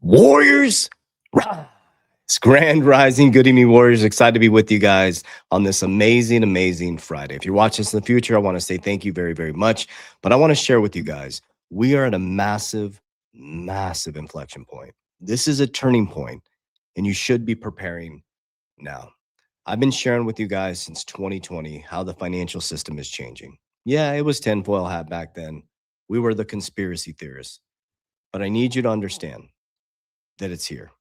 Warriors, rise. Grand Rising. Good evening, Warriors. Excited to be with you guys on this amazing Friday. If you're watching this in the future, I want to say thank you very much. But I want to share with you guys, we are at a massive inflection point. This is a turning point, and you should be preparing now. I've been sharing with you guys since 2020 how the financial system is changing. Yeah, it was tinfoil hat back then. We were the conspiracy theorists. But I need you to understand that it's here.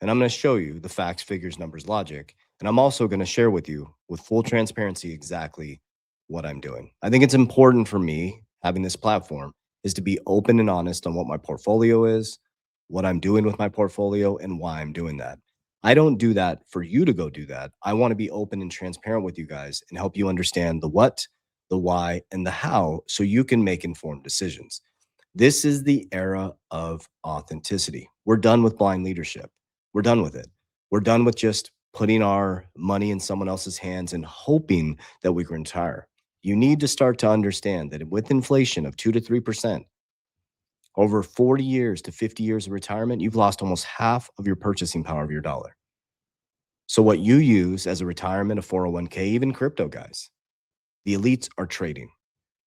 And I'm going to show you the facts, figures, numbers, logic. And I'm also going to share with you with full transparency exactly what I'm doing. I think it's important for me having this platform is to be open and honest on what my portfolio is, what I'm doing with my portfolio, and why I'm doing that. I don't do that for you to go do that. I want to be open and transparent with you guys and help you understand the what, the why, and the how so you can make informed decisions. This is the era of authenticity. We're done with blind leadership. We're done with it. We're done with just putting our money in someone else's hands and hoping that we can retire. You need to start to understand that with inflation of 2 to 3%, over 40 years to 50 years of retirement, you've lost almost half of your purchasing power of your dollar. So what you use as a retirement, a 401k, even crypto, guys, the elites are trading.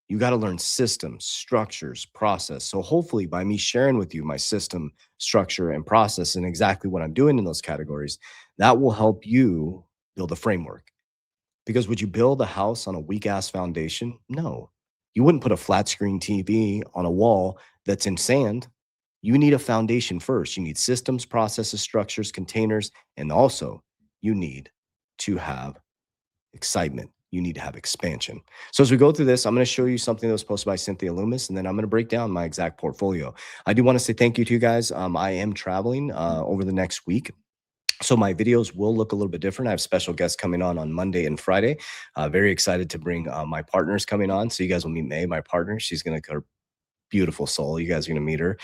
You got to learn systems, structures, process. So hopefully by me sharing with you my system, structure, and process and exactly what I'm doing in those categories, that will help you build a framework. Because would you build a house on a weak ass foundation? No. You wouldn't put a flat screen TV on a wall that's in sand. You need a foundation first. You need systems, processes, structures, containers, and also you need to have excitement. You need to have expansion. So as we go through this, I'm going to show you something that was posted by Cynthia Lummis, and then I'm going to break down my exact portfolio. I do want to say thank you to you guys. I am traveling over the next week. So my videos will look a little bit different. I have special guests coming on Monday and Friday. Very excited to bring my partners coming on. So you guys will meet May, my partner. She's going to beautiful soul. You guys are going to meet her.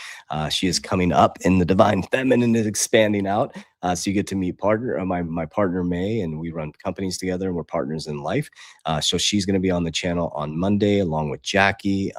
She is coming up in the divine feminine is expanding out. So you get to meet my partner, May, and we run companies together and we're partners in life. So she's going to be on the channel on Monday along with Jackie.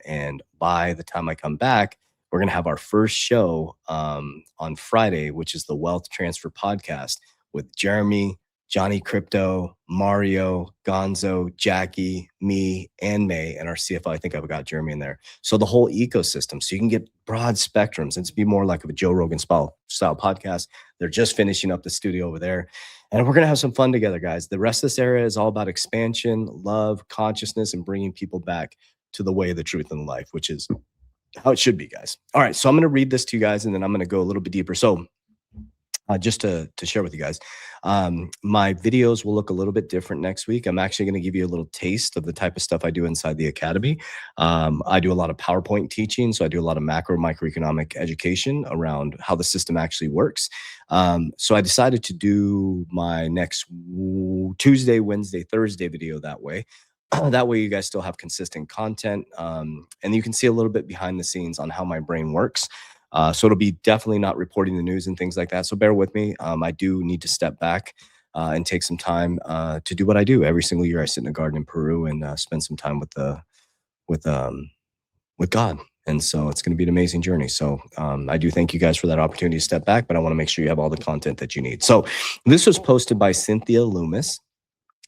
And by the time I come back, we're going to have our first show on Friday, which is the Wealth Transfer Podcast with Jeremy, Johnny Crypto, Mario, Gonzo, Jackie, me, and May, and our CFO. I think I've got Jeremy in there. So the whole ecosystem. So you can get broad spectrums. It's be more like a Joe Rogan style podcast. They're just finishing up the studio over there. And we're going to have some fun together, guys. The rest of this area is all about expansion, love, consciousness, and bringing people back to the way, the truth, and the life, which is how it should be, guys. All right. So I'm going to read this to you guys, and then I'm going to go a little bit deeper. So just to share with you guys, my videos will look a little bit different next week. I'm actually going to give you a little taste of the type of stuff I do inside the academy. I do a lot of PowerPoint teaching. So I do a lot of microeconomic education around how the system actually works. So I decided to do my next Tuesday, Wednesday, Thursday video that way. That way you guys still have consistent content. And you can see a little bit behind the scenes on how my brain works. So it'll be definitely not reporting the news and things like that. So bear with me. I do need to step back and take some time to do what I do. Every single year I sit in a garden in Peru and spend some time with God. And so it's going to be an amazing journey. So I do thank you guys for that opportunity to step back, but I want to make sure you have all the content that you need. So this was posted by Cynthia Lummis,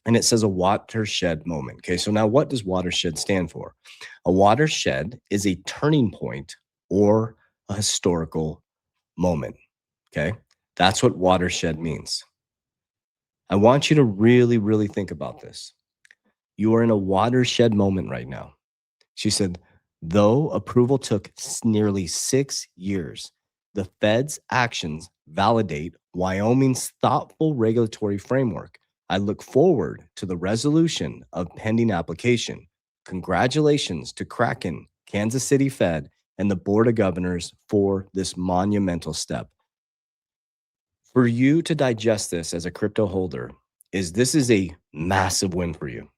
and it says a watershed moment. Okay, so now what does watershed stand for? A watershed is a turning point or a historical moment. Okay, that's what watershed means. I want you to really think about this. You are in a watershed moment right now. She said, though approval took nearly 6 years, the Fed's actions validate Wyoming's thoughtful regulatory framework. I look forward to the resolution of pending application. Congratulations to Kraken, Kansas City Fed, and the Board of Governors for this monumental step. For you to digest this as a crypto holder, this is a massive win for you.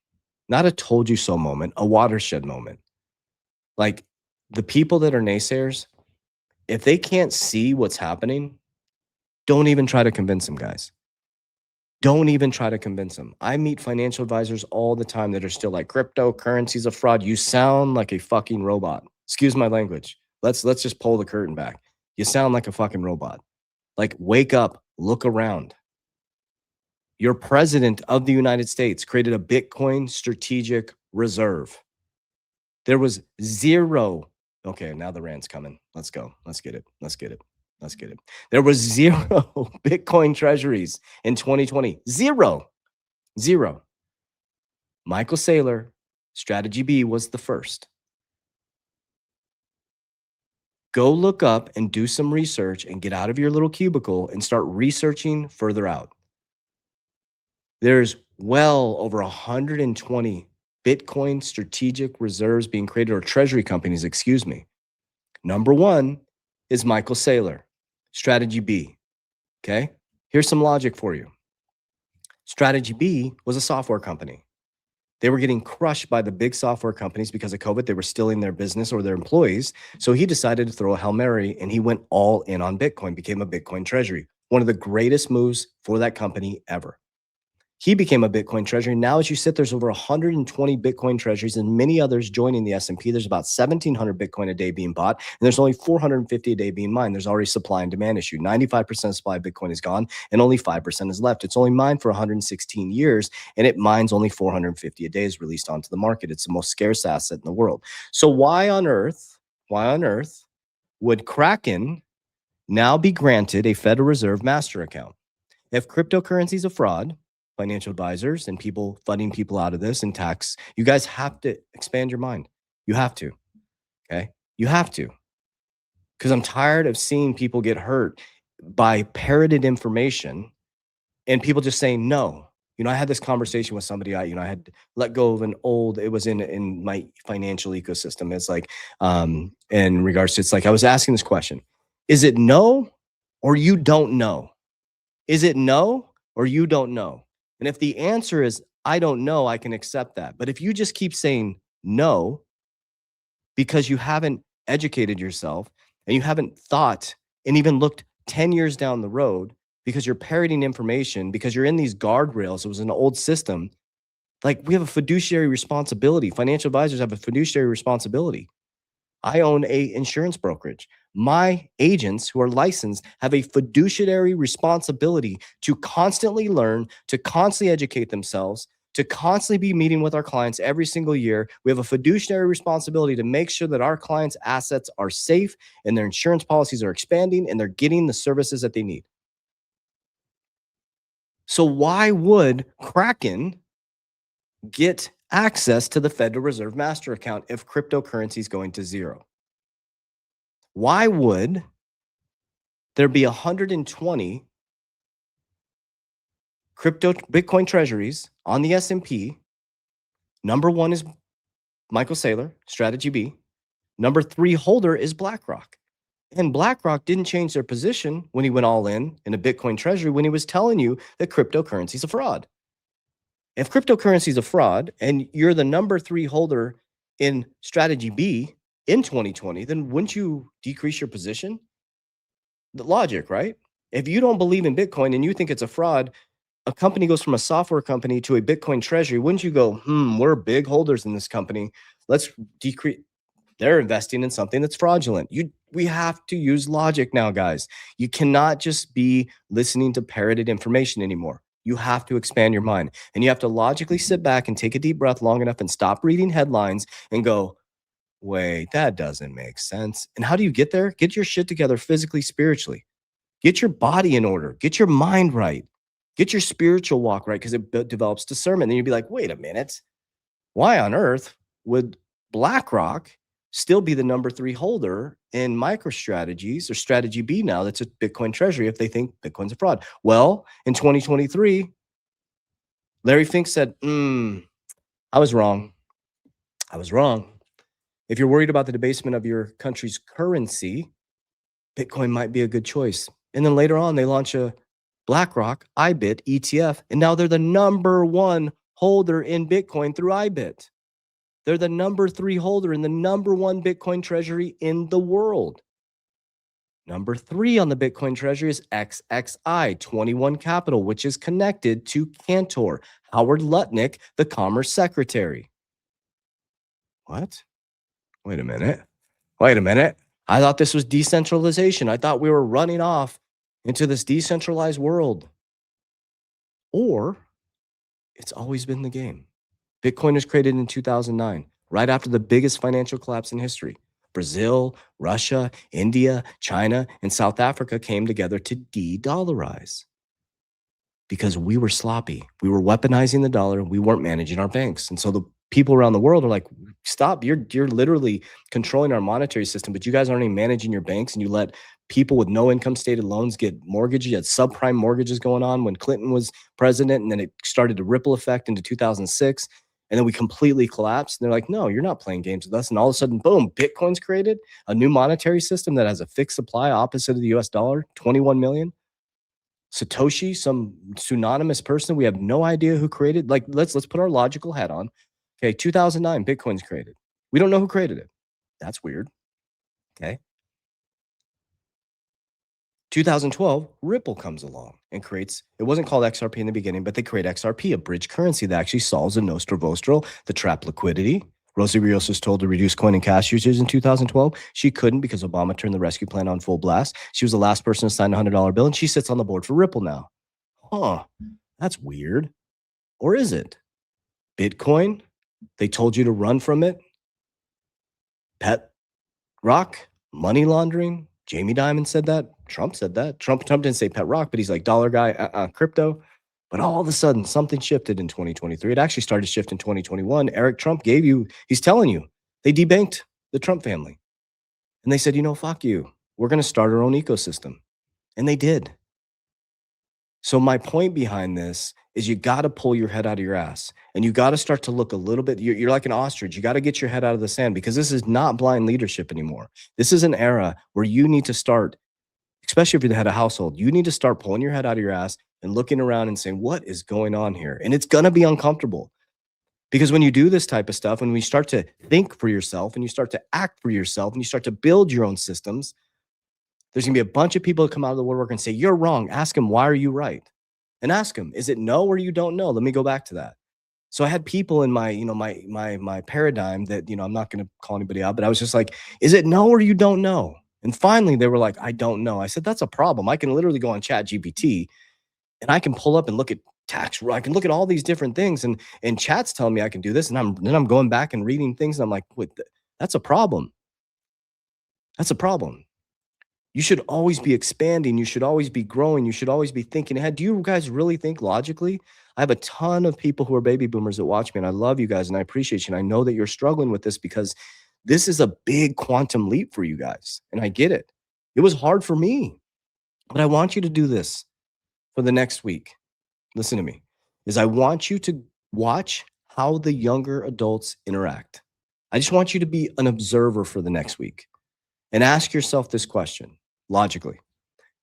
Not a told you so moment, a watershed moment. Like the people that are naysayers, if they can't see what's happening, don't even try to convince them, guys. Don't even try to convince them. I meet financial advisors all the time that are still like, cryptocurrency's a fraud. You sound like a fucking robot. Excuse my language. Let's just pull the curtain back. You sound like a fucking robot. Like, wake up, look around. Your president of the United States created a Bitcoin strategic reserve. There was zero. Okay, now the rant's coming. Let's go. Let's get it. Let's get it. Let's get it. There was zero Bitcoin treasuries in 2020. Zero. Zero. Michael Saylor, Strategy B, was the first. Go look up and do some research and get out of your little cubicle and start researching further out. There's well over 120 Bitcoin strategic reserves being created, or treasury companies, excuse me. Number one is Michael Saylor, Strategy B. Okay, here's some logic for you. Strategy B was a software company. They were getting crushed by the big software companies because of COVID. They were stealing their business or their employees. So he decided to throw a Hail Mary and he went all in on Bitcoin, became a Bitcoin treasury. One of the greatest moves for that company ever. He became a Bitcoin treasury. Now, as you sit, there's over 120 Bitcoin treasuries and many others joining the S&P. There's about 1,700 Bitcoin a day being bought, and there's only 450 a day being mined. There's already supply and demand issue. 95% of supply of Bitcoin is gone, and only 5% is left. It's only mined for 116 years, and it mines only 450 a day is released onto the market. It's the most scarce asset in the world. So why on earth would Kraken now be granted a Federal Reserve master account? If cryptocurrency is a fraud, financial advisors and people funding people out of this and tax, you guys have to expand your mind. You have to. Okay. You have to. Because I'm tired of seeing people get hurt by parroted information and people just saying no. I had this conversation with somebody. I had let go of an old, it was in my financial ecosystem. It's like, in regards to, it's like, I was asking this question. Is it no or you don't know? Is it no or you don't know? And if the answer is, I don't know, I can accept that. But if you just keep saying no, because you haven't educated yourself and you haven't thought and even looked 10 years down the road, because you're parroting information, because you're in these guardrails, it was an old system. Like, we have a fiduciary responsibility. Financial advisors have a fiduciary responsibility. I own a insurance brokerage. My agents who are licensed have a fiduciary responsibility to constantly learn, to constantly educate themselves, to constantly be meeting with our clients every single year. We have a fiduciary responsibility to make sure that our clients' assets are safe and their insurance policies are expanding and they're getting the services that they need. So why would Kraken get access to the Federal Reserve master account if cryptocurrency is going to zero? Why would there be 120 crypto Bitcoin treasuries on the S&P? Number one is Michael Saylor, Strategy B. Number three holder is BlackRock. And BlackRock didn't change their position when he went all in a Bitcoin treasury when he was telling you that cryptocurrency is a fraud. If cryptocurrency is a fraud and you're the number three holder in Strategy B in 2020, then wouldn't you decrease your position? The logic, right? If you don't believe in Bitcoin and you think it's a fraud, a company goes from a software company to a Bitcoin treasury, wouldn't you go, we're big holders in this company. Let's decrease. They're investing in something that's fraudulent. We have to use logic now, guys. You cannot just be listening to parroted information anymore. You have to expand your mind, and you have to logically sit back and take a deep breath long enough and stop reading headlines and go, wait, that doesn't make sense. And how do you get there? Get your shit together physically, spiritually. Get your body in order. Get your mind right. Get your spiritual walk right, because it develops discernment. Then you'd be like, wait a minute. Why on earth would BlackRock still be the number three holder in MicroStrategies or Strategy B now that's a Bitcoin treasury if they think Bitcoin's a fraud? Well, in 2023, Larry Fink said, I was wrong. I was wrong. If you're worried about the debasement of your country's currency, Bitcoin might be a good choice. And then later on, they launch a BlackRock IBIT ETF, and now they're the number one holder in Bitcoin through IBIT. They're the number three holder in the number one Bitcoin treasury in the world. Number three on the Bitcoin treasury is XXI 21 Capital, which is connected to Cantor, Howard Lutnick, the Commerce Secretary. What? Wait a minute. I thought this was decentralization. I thought we were running off into this decentralized world. Or it's always been the game. Bitcoin was created in 2009, right after the biggest financial collapse in history. Brazil, Russia, India, China, and South Africa came together to de-dollarize because we were sloppy. We were weaponizing the dollar. We weren't managing our banks. And so the people around the world are like, stop, you're literally controlling our monetary system, but you guys aren't even managing your banks, and you let people with no income stated loans get mortgages. You had subprime mortgages going on when Clinton was president, and then it started to ripple effect into 2006. And then we completely collapsed. And they're like, no, you're not playing games with us. And all of a sudden, boom, Bitcoin's created a new monetary system that has a fixed supply opposite of the US dollar, 21 million. Satoshi, some pseudonymous person we have no idea who created. Like, let's put our logical hat on. Okay, 2009, Bitcoin's created. We don't know who created it. That's weird. Okay. 2012, Ripple comes along and creates, it wasn't called XRP in the beginning, but they create XRP, a bridge currency that actually solves the Nostro Vostro, the trap liquidity. Rosie Rios was told to reduce coin and cash usage in 2012. She couldn't because Obama turned the rescue plan on full blast. She was the last person to sign a $100 bill, and she sits on the board for Ripple now. Huh, that's weird. Or is it? Bitcoin, they told you to run from it. Pet rock, money laundering. Jamie Dimon said that. Trump said that. Trump didn't say pet rock, but he's like dollar guy, crypto. But all of a sudden, something shifted in 2023. It actually started to shift in 2021. Eric Trump he's telling you, they debanked the Trump family. And they said, fuck you. We're going to start our own ecosystem. And they did. So my point behind this is you got to pull your head out of your ass, and you got to start to look a little bit. You're like an ostrich. You got to get your head out of the sand, because this is not blind leadership anymore. This is an era where you need to start, especially if you're the head of household, you need to start pulling your head out of your ass and looking around and saying, what is going on here? And it's going to be uncomfortable, because when you do this type of stuff, when we start to think for yourself and you start to act for yourself and you start to build your own systems, there's going to be a bunch of people that come out of the woodwork and say, you're wrong. Ask them, why are you right? And ask them, is it no or you don't know? Let me go back to that. So I had people in my, my paradigm that, I'm not going to call anybody out, but I was just like, is it no or you don't know? And finally they were like, I don't know. I said, that's a problem. I can literally go on Chat GPT and I can pull up and look at tax. I can look at all these different things, and Chat's telling me I can do this. And I'm going back and reading things. And I'm like, wait, that's a problem. That's a problem. You should always be expanding. You should always be growing. You should always be thinking ahead. Do you guys really think logically? I have a ton of people who are baby boomers that watch me, and I love you guys and I appreciate you. And I know that you're struggling with this, because this is a big quantum leap for you guys. And I get it. It was hard for me, but I want you to do this for the next week. Listen to me, is I want you to watch how the younger adults interact. I just want you to be an observer for the next week and ask yourself this question logically.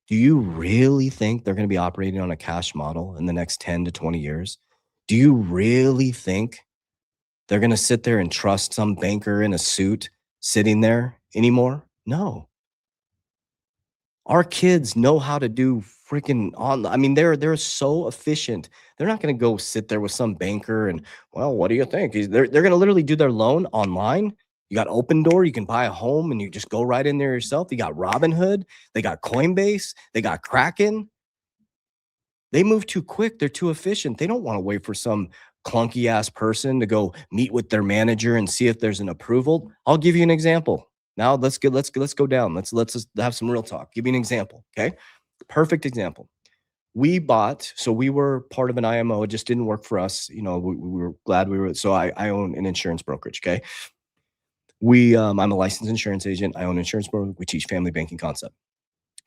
Do you really think they're going to be operating on a cash model in the next 10 to 20 years? Do you really think they're going to sit there and trust some banker in a suit sitting there anymore? No. Our kids know how to do freaking they're so efficient. They're not going to go sit there with some banker and, well, what do you think? They're going to literally do their loan online. You got Open Door, you can buy a home and you just go right in there yourself. You got Robinhood, they got Coinbase, they got Kraken. They move too quick. They're too efficient. They don't want to wait for some clunky ass person to go meet with their manager and see if there's an approval. I'll give you an example. Now let's go down. Let's just have some real talk. Give you an example. Okay. Perfect example. We were part of an IMO. It just didn't work for us. We were glad we were. So I own an insurance brokerage. Okay. I'm a licensed insurance agent. I own an insurance brokerage. We teach family banking concept.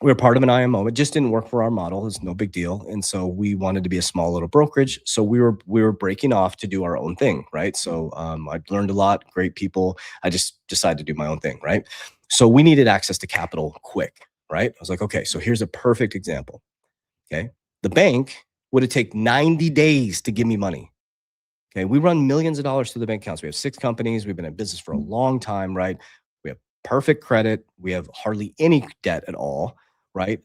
We were part of an IMO. It just didn't work for our model. It's no big deal. And so we wanted to be a small little brokerage. So we were breaking off to do our own thing, right? So I learned a lot, great people. I just decided to do my own thing, right? So we needed access to capital quick, right? I was like, okay, so here's a perfect example. Okay. The bank would have taken 90 days to give me money. Okay. We run millions of dollars through the bank accounts. We have 6 companies. We've been in business for a long time, right? We have perfect credit. We have hardly any debt at all, right?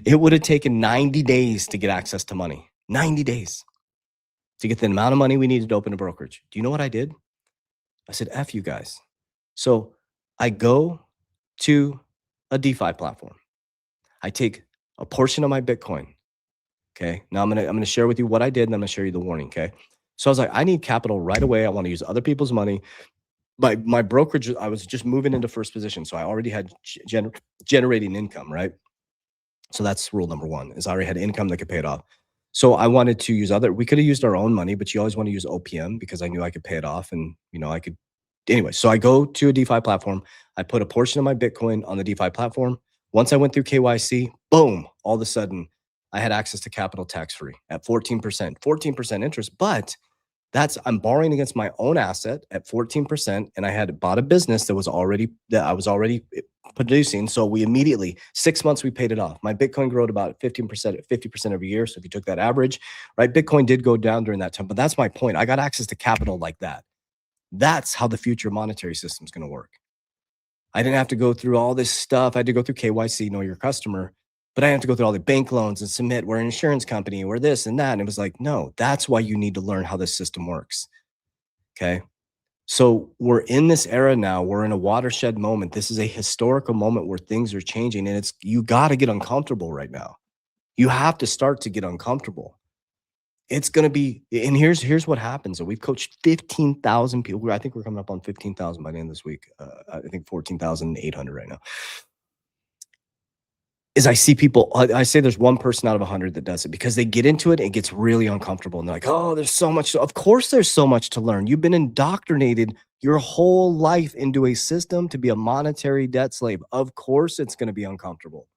It would have taken 90 days to get access to money. 90 days to get the amount of money we needed to open a brokerage. Do you know what I did? I said, F you guys. So I go to a DeFi platform. I take a portion of my Bitcoin. Okay. Now I'm gonna share with you what I did, and I'm gonna share you the warning. Okay. So I was like, I need capital right away. I want to use other people's money. My brokerage, I was just moving into first position. So I already had generating income, right? So that's rule number one, is I already had income that could pay it off. So I wanted to use we could have used our own money, but you always want to use OPM because I knew I could pay it off, and I could anyway. So I go to a DeFi platform. I put a portion of my Bitcoin on the DeFi platform. Once I went through KYC, boom, all of a sudden I had access to capital tax free at 14%, 14% interest. But I'm borrowing against my own asset at 14%. And I had bought a business that I was already producing. So we immediately, 6 months, we paid it off. My Bitcoin grew at about 15%, 50% every year. So if you took that average, right, Bitcoin did go down during that time. But that's my point. I got access to capital like that. That's how the future monetary system is going to work. I didn't have to go through all this stuff. I had to go through KYC, know your customer, but I didn't have to go through all the bank loans and submit, we're an insurance company, we're this and that. And it was like, no, that's why you need to learn how this system works. Okay. So we're in this era now. We're in a watershed moment. This is a historical moment where things are changing, and you got to get uncomfortable right now. You have to start to get uncomfortable. It's going to be, and here's what happens. So we've coached 15,000 people. I think we're coming up on 15,000 by the end of this week. I think 14,800 right now. Is I see people, I say there's one person out of 100 that does it because they get into it and it gets really uncomfortable. And they're like, oh, there's so much. Of course, there's so much to learn. You've been indoctrinated your whole life into a system to be a monetary debt slave. Of course, it's going to be uncomfortable.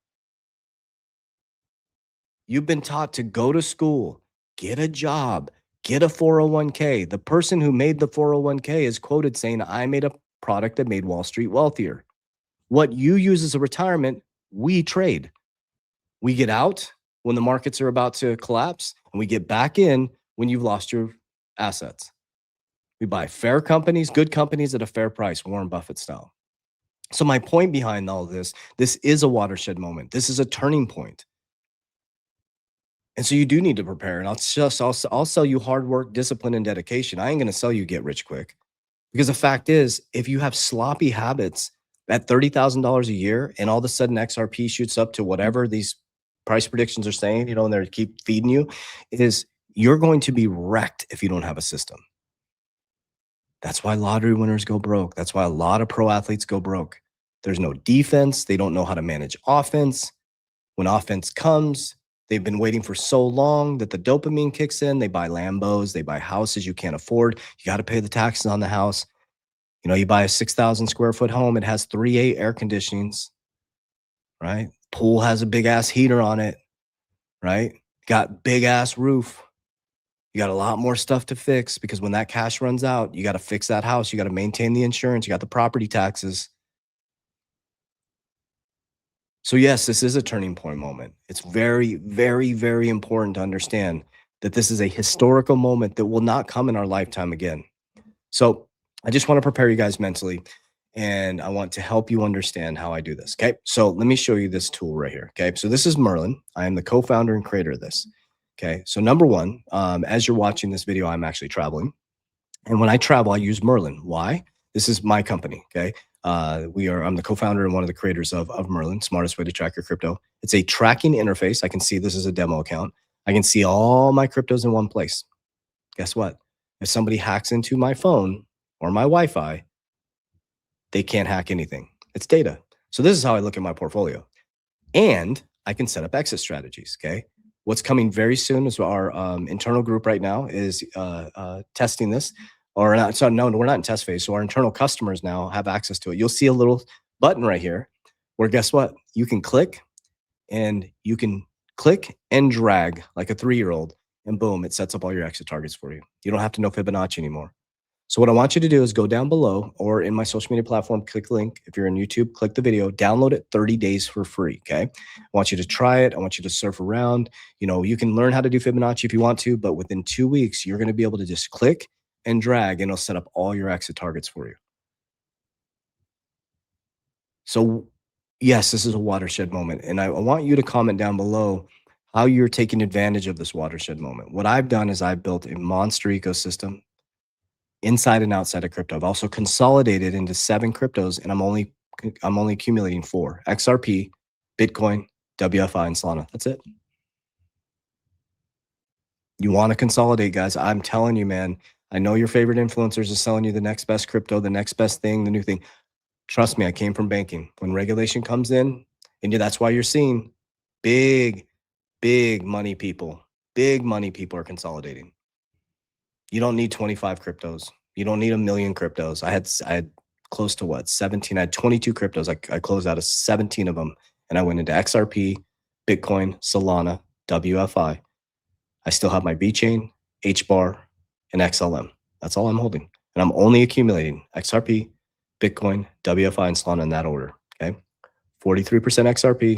You've been taught to go to school, get a job, get a 401k. The person who made the 401k is quoted saying, I made a product that made Wall Street wealthier. What you use as a retirement, we trade. We get out when the markets are about to collapse, and we get back in when you've lost your assets. We buy fair companies, good companies at a fair price, Warren Buffett style. So my point behind all of this is a watershed moment. This is a turning point. And so you do need to prepare. And I'll sell you hard work, discipline, and dedication. I ain't going to sell you get rich quick. Because the fact is, if you have sloppy habits at $30,000 a year and all of a sudden XRP shoots up to whatever these price predictions are saying, and they keep feeding you, you're going to be wrecked if you don't have a system. That's why lottery winners go broke. That's why a lot of pro athletes go broke. There's no defense. They don't know how to manage offense. When offense comes, they've been waiting for so long that the dopamine kicks in. They buy Lambos, they buy houses you can't afford. You got to pay the taxes on the house. You buy a 6,000 square foot home. It has 3 air conditionings, right? Pool has a big ass heater on it, right? Got big ass roof. You got a lot more stuff to fix because when that cash runs out, you got to fix that house. You got to maintain the insurance. You got the property taxes. So yes, this is a turning point moment. It's very, very, very important to understand that this is a historical moment that will not come in our lifetime again. So I just want to prepare you guys mentally, and I want to help you understand how I do this. Okay. So let me show you this tool right here. Okay. So this is Merlin. I am the co-founder and creator of this. Okay. So number one, as you're watching this video, I'm actually traveling. And when I travel, I use Merlin. Why? This is my company. Okay. I'm the co-founder and one of the creators of Merlin, smartest way to track your crypto. It's a tracking interface. I can see this is a demo account. I can see all my cryptos in one place. Guess what? If somebody hacks into my phone or my Wi-Fi, they can't hack anything. It's data. So this is how I look at my portfolio. And I can set up exit strategies. Okay. What's coming very soon is our internal group right now is testing this. Or not, so no, we're not in test phase. So our internal customers now have access to it. You'll see a little button right here where guess what? You can click and drag like a 3-year-old, and boom, it sets up all your exit targets for you. You don't have to know Fibonacci anymore. So what I want you to do is go down below or in my social media platform, click the link. If you're on YouTube, click the video, download it 30 days for free. Okay. I want you to try it. I want you to surf around. You can learn how to do Fibonacci if you want to, but within 2 weeks, you're going to be able to just click and drag, and it'll set up all your exit targets for you. So yes, this is a watershed moment. And I want you to comment down below how you're taking advantage of this watershed moment. What I've done is I've built a monster ecosystem. inside and outside of crypto. I've also consolidated into 7 cryptos, and I'm only accumulating 4: XRP, Bitcoin, WFI, and Solana. That's it. You want to consolidate, guys. I'm telling you, man. I know your favorite influencers are selling you the next best crypto, the next best thing, the new thing. Trust me, I came from banking. When regulation comes in, and that's why you're seeing big money people are consolidating. You don't need 25 cryptos. You don't need a million cryptos. I had close to what, 17. I had 22 cryptos. I closed out of 17 of them, and I went into XRP, Bitcoin, Solana, WFI. I still have my B chain, HBAR, and XLM. That's all I'm holding, and I'm only accumulating XRP, Bitcoin, WFI, and Solana in that order. Okay, 43% XRP.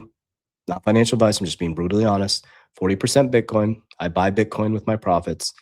Not financial advice. I'm just being brutally honest. 40% Bitcoin. I buy Bitcoin with my profits.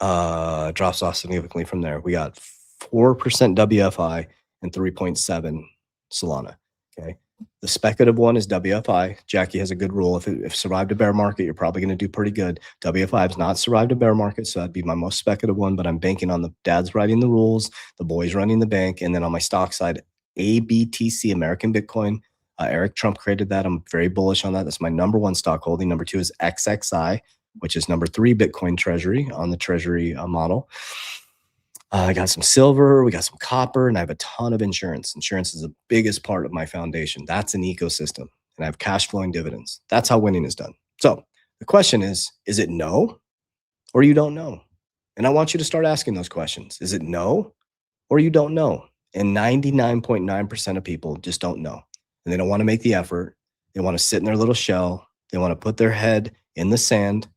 Drops off significantly from there. We got 4% WFI and 3.7 Solana. Okay. The speculative one is WFI. Jackie has a good rule. If it survived a bear market, you're probably going to do pretty good. WFI has not survived a bear market, so that'd be my most speculative one, but I'm banking on the dad's writing the rules, the boys running the bank, and then on my stock side, ABTC, American Bitcoin. Eric Trump created that. I'm very bullish on that. That's my number 1 stock holding. Number 2 is XXI, which is number 3 Bitcoin Treasury on the Treasury model. I got some silver, we got some copper, and I have a ton of insurance. Insurance is the biggest part of my foundation. That's an ecosystem, and I have cash flowing dividends. That's how winning is done. So the question is it no or you don't know? And I want you to start asking those questions. Is it no or you don't know? And 99.9% of people just don't know. And they don't want to make the effort. They want to sit in their little shell. They want to put their head in the sand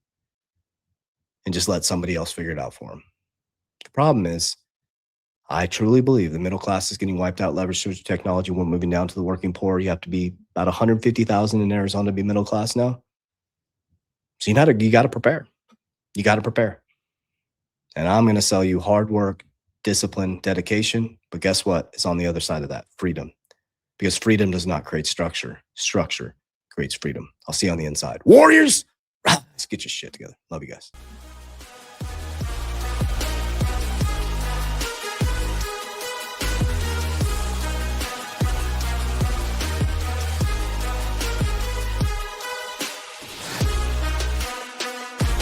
and just let somebody else figure it out for them. The problem is, I truly believe the middle class is getting wiped out. Leverage through technology. We're moving down to the working poor. You have to be about 150,000 in Arizona to be middle class now. So you got to prepare. You got to prepare. And I'm going to sell you hard work, discipline, dedication. But guess what? It's on the other side of that, freedom. Because freedom does not create structure. Structure creates freedom. I'll see you on the inside. Warriors, let's get your shit together. Love you guys.